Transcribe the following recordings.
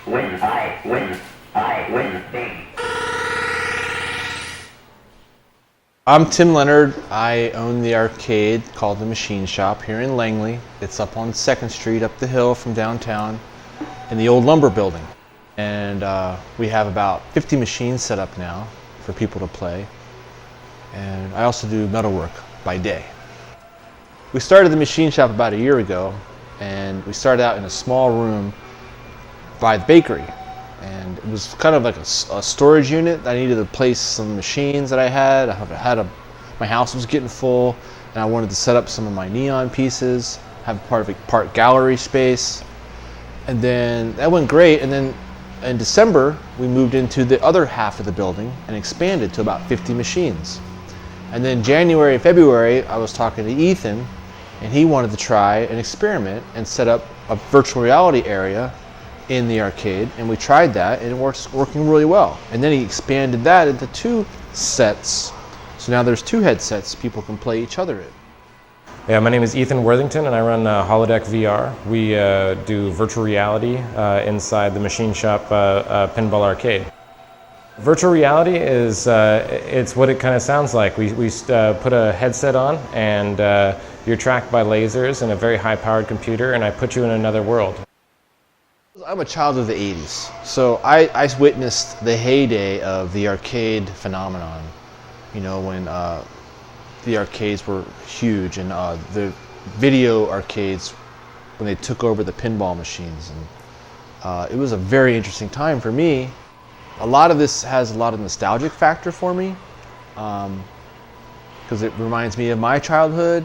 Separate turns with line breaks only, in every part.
win big.
I'm Tim Leonard. I own the arcade called The Machine Shop here in Langley. It's up on 2nd Street, up the hill from downtown in the old lumber building. And we have about 50 machines set up now for people to play. And I also do metalwork by day. We started the Machine Shop about a year ago, and we started out in a small room by the bakery. And it was kind of like a storage unit. I needed to place some machines that I had. My house was getting full, and I wanted to set up some of my neon pieces, have part gallery space. And then that went great. And then in December, we moved into the other half of the building and expanded to about 50 machines. And then January and February, I was talking to Ethan, and he wanted to try an experiment and set up a virtual reality area in the arcade, and we tried that, and it working really well. And then he expanded that into 2 sets, so now there's 2 headsets people can play each other in.
Yeah, my name is Ethan Worthington, and I run Holodeck VR. We do virtual reality inside the Machine Shop Pinball Arcade. Virtual reality is it's what it kind of sounds like. We put a headset on, and you're tracked by lasers and a very high-powered computer, and I put you in another world.
I'm a child of the 80s, so I witnessed the heyday of the arcade phenomenon. You know, when the arcades were huge, and the video arcades, when they took over the pinball machines. And it was a very interesting time for me. A lot of this has a lot of nostalgic factor for me, because it reminds me of my childhood,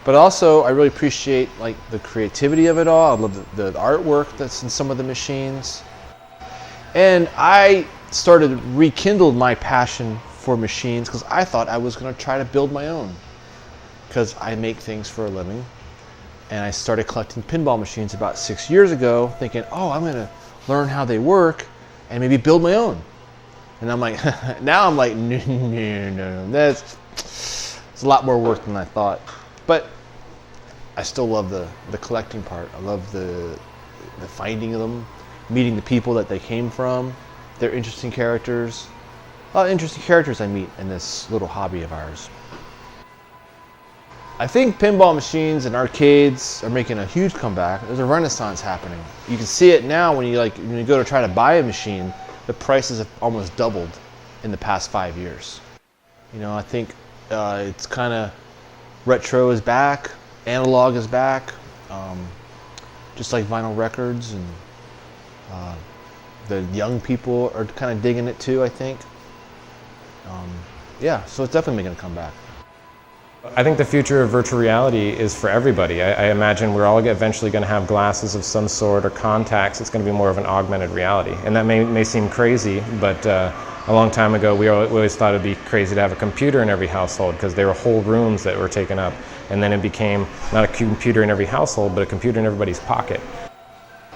but also I really appreciate like the creativity of it all. I love the artwork that's in some of the machines. And I rekindled my passion for machines because I thought I was going to try to build my own, because I make things for a living. And I started collecting pinball machines about 6 years ago, thinking, oh, I'm going to learn how they work and maybe build my own. And I'm like, now I'm like, no, it's a lot more work than I thought. But I still love the collecting part. I love the finding of them, meeting the people that they came from. They're interesting characters. A lot of interesting characters I meet in this little hobby of ours. I think pinball machines and arcades are making a huge comeback. There's a renaissance happening. You can see it now when you go to try to buy a machine. The prices have almost doubled in the past 5 years. You know, I think it's kind of retro is back, analog is back, just like vinyl records, and the young people are kind of digging it too, I think. Yeah, so it's definitely making a comeback.
I think the future of virtual reality is for everybody. I imagine we're all eventually going to have glasses of some sort or contacts. It's going to be more of an augmented reality. And that may seem crazy, but a long time ago we always thought it'd be crazy to have a computer in every household, because there were whole rooms that were taken up. And then it became not a computer in every household, but a computer in everybody's pocket.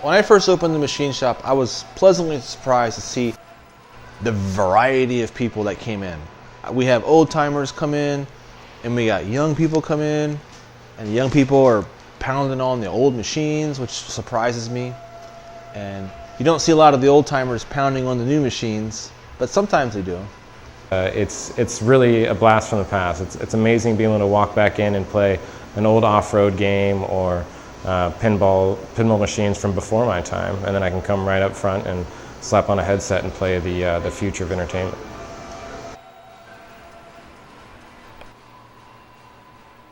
When I first opened the Machine Shop, I was pleasantly surprised to see the variety of people that came in. We have old timers come in, and we got young people come in, and the young people are pounding on the old machines, which surprises me. And you don't see a lot of the old timers pounding on the new machines, but sometimes they do.
It's really a blast from the past. It's amazing being able to walk back in and play an old off-road game or pinball machines from before my time, and then I can come right up front and slap on a headset and play the future of entertainment.